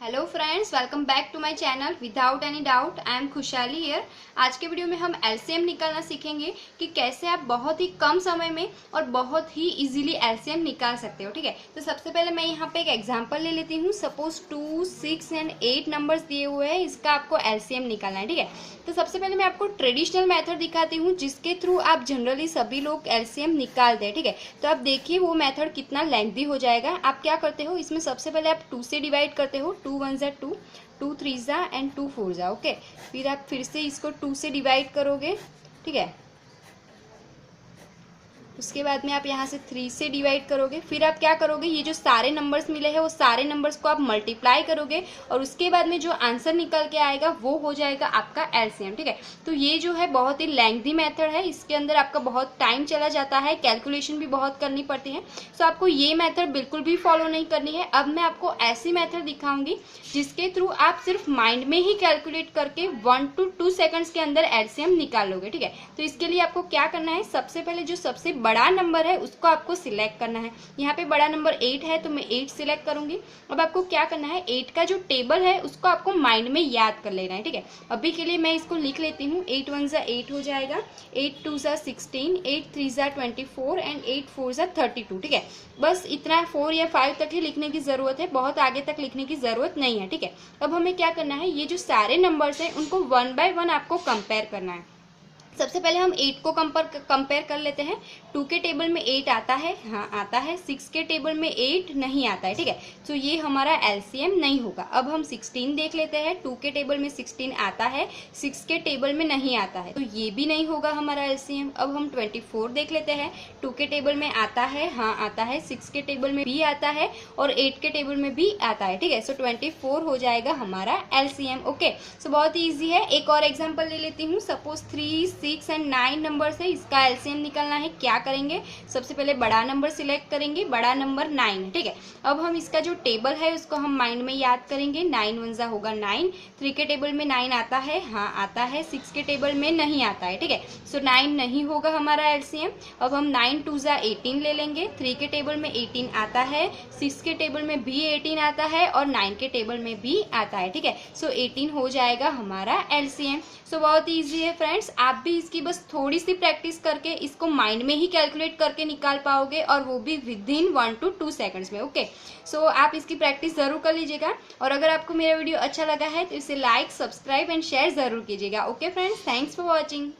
Hello friends, welcome back to my channel without any doubt. I am Khushhali here. आज के video में हम LCM निकालना सीखेंगे कि कैसे आप बहुत ही कम समय में और बहुत ही इजीली एलसीएम निकाल सकते हो। ठीक है, तो सबसे पहले मैं यहाँ पे एक एग्जांपल ले लेती हूँ। सपोज 2, 6 एंड 8 नंबर्स दिए हुए हैं, इसका आपको एलसीएम निकालना है। ठीक है, तो सबसे पहले मैं आपको ट्रेडिशनल मेथड दिखाती हूँ जिसके थ्रू आप जनरली सभी लोग एलसीएम निकालते हैं। ठीक है, तो आप देखिए वो मेथड कितना लेंथी हो जाएगा। आप क्या करते हो, इसमें सबसे पहले आप 2 से डिवाइड करते हो। 2 1 जा 2, 2 3 जा एंड 2 4 जा। ओके, फिर आप फिर से इसको 2 से डिवाइड करोगे। ठीक है, उसके बाद में आप यहाँ से 3 से डिवाइड करोगे। फिर आप क्या करोगे, ये जो सारे नंबर्स मिले हैं वो सारे नंबर्स को आप मल्टीप्लाई करोगे और उसके बाद में जो आंसर निकल के आएगा वो हो जाएगा आपका एलसीएम। ठीक है, तो ये जो है बहुत ही लेंथी मेथड है, इसके अंदर आपका बहुत टाइम चला जाता है, कैलकुलेशन भी बहुत करनी पड़ती है। सो आपको ये मेथड बिल्कुल भी फॉलो नहीं करनी है। अब मैं आपको ऐसी मेथड दिखाऊंगी जिसके थ्रू आप सिर्फ माइंड में ही कैलकुलेट करके 1 to 2 सेकंड्स के अंदर एलसीएम निकाल लोगे। ठीक है, तो इसके लिए आपको क्या करना है, सबसे पहले जो सबसे बड़ा नंबर है उसको आपको सिलेक्ट करना है। यहाँ पे बड़ा नंबर 8 है तो मैं 8 सिलेक्ट करूंगी। अब आपको क्या करना है, 8 का जो टेबल है उसको आपको माइंड में याद कर लेना है। ठीक है, अभी के लिए मैं इसको लिख लेती हूँ। 8 1 जा 8 हो जाएगा, 8 2 जा 16, 8 3 जा 24 एंड 8 4 जा 32। ठीक है, बस इतना 4 या 5 तक ही लिखने की जरूरत है, बहुत आगे तक लिखने की जरूरत नहीं है। ठीक है, अब हमें क्या करना है, ये जो सारे नंबर्स हैं उनको 1 बाय 1 आपको कंपेयर करना है। सबसे पहले हम 8 को कंपेयर कर लेते हैं। 2 के टेबल में 8 आता है, हाँ आता है। 6 के टेबल में 8 नहीं आता है। ठीक है, तो ये हमारा एलसीएम नहीं होगा। अब हम 16 देख लेते हैं। 2 के टेबल में 16 आता है, 6 के टेबल में नहीं आता है, तो ये भी नहीं होगा हमारा एलसीएम। अब हम 24 देख लेते हैं। 2 के टेबल में आता है, हाँ आता है। 6 के टेबल में भी आता है और 8 के टेबल में भी आता है। ठीक है, सो 24 हो जाएगा हमारा एलसीएम। ओके, सो बहुत ही ईजी है। एक और एग्जाम्पल ले लेती हूँ। सपोज 3, 6 एंड 9 नंबर है, इसका एलसीएम निकालना है। क्या करेंगे, सबसे पहले बड़ा नंबर सिलेक्ट करेंगे, बड़ा नंबर 9 है। ठीक है, अब हम इसका जो टेबल है उसको हम माइंड में याद करेंगे। 9 1 जा होगा 9। 3 के टेबल में 9 आता है, हाँ आता है। 6 के टेबल में नहीं आता है। ठीक है, सो 9 नहीं होगा हमारा एलसीएम। अब हम 9 2 जा 18 ले लेंगे। 3 के टेबल में 18 आता है, 6 के टेबल में भी 18 आता है और 9 के टेबल में भी आता है। ठीक है, सो 18 हो जाएगा हमारा एलसीएम। सो बहुत ईजी है फ्रेंड्स, आप भी इसकी बस थोड़ी सी प्रैक्टिस करके इसको माइंड में ही कैलकुलेट करके निकाल पाओगे और वो भी विद इन 1 to 2 सेकंड्स में। ओके, सो आप इसकी प्रैक्टिस जरूर कर लीजिएगा और अगर आपको मेरा वीडियो अच्छा लगा है तो इसे लाइक, सब्सक्राइब एंड शेयर जरूर कीजिएगा। Okay friends, thanks for watching.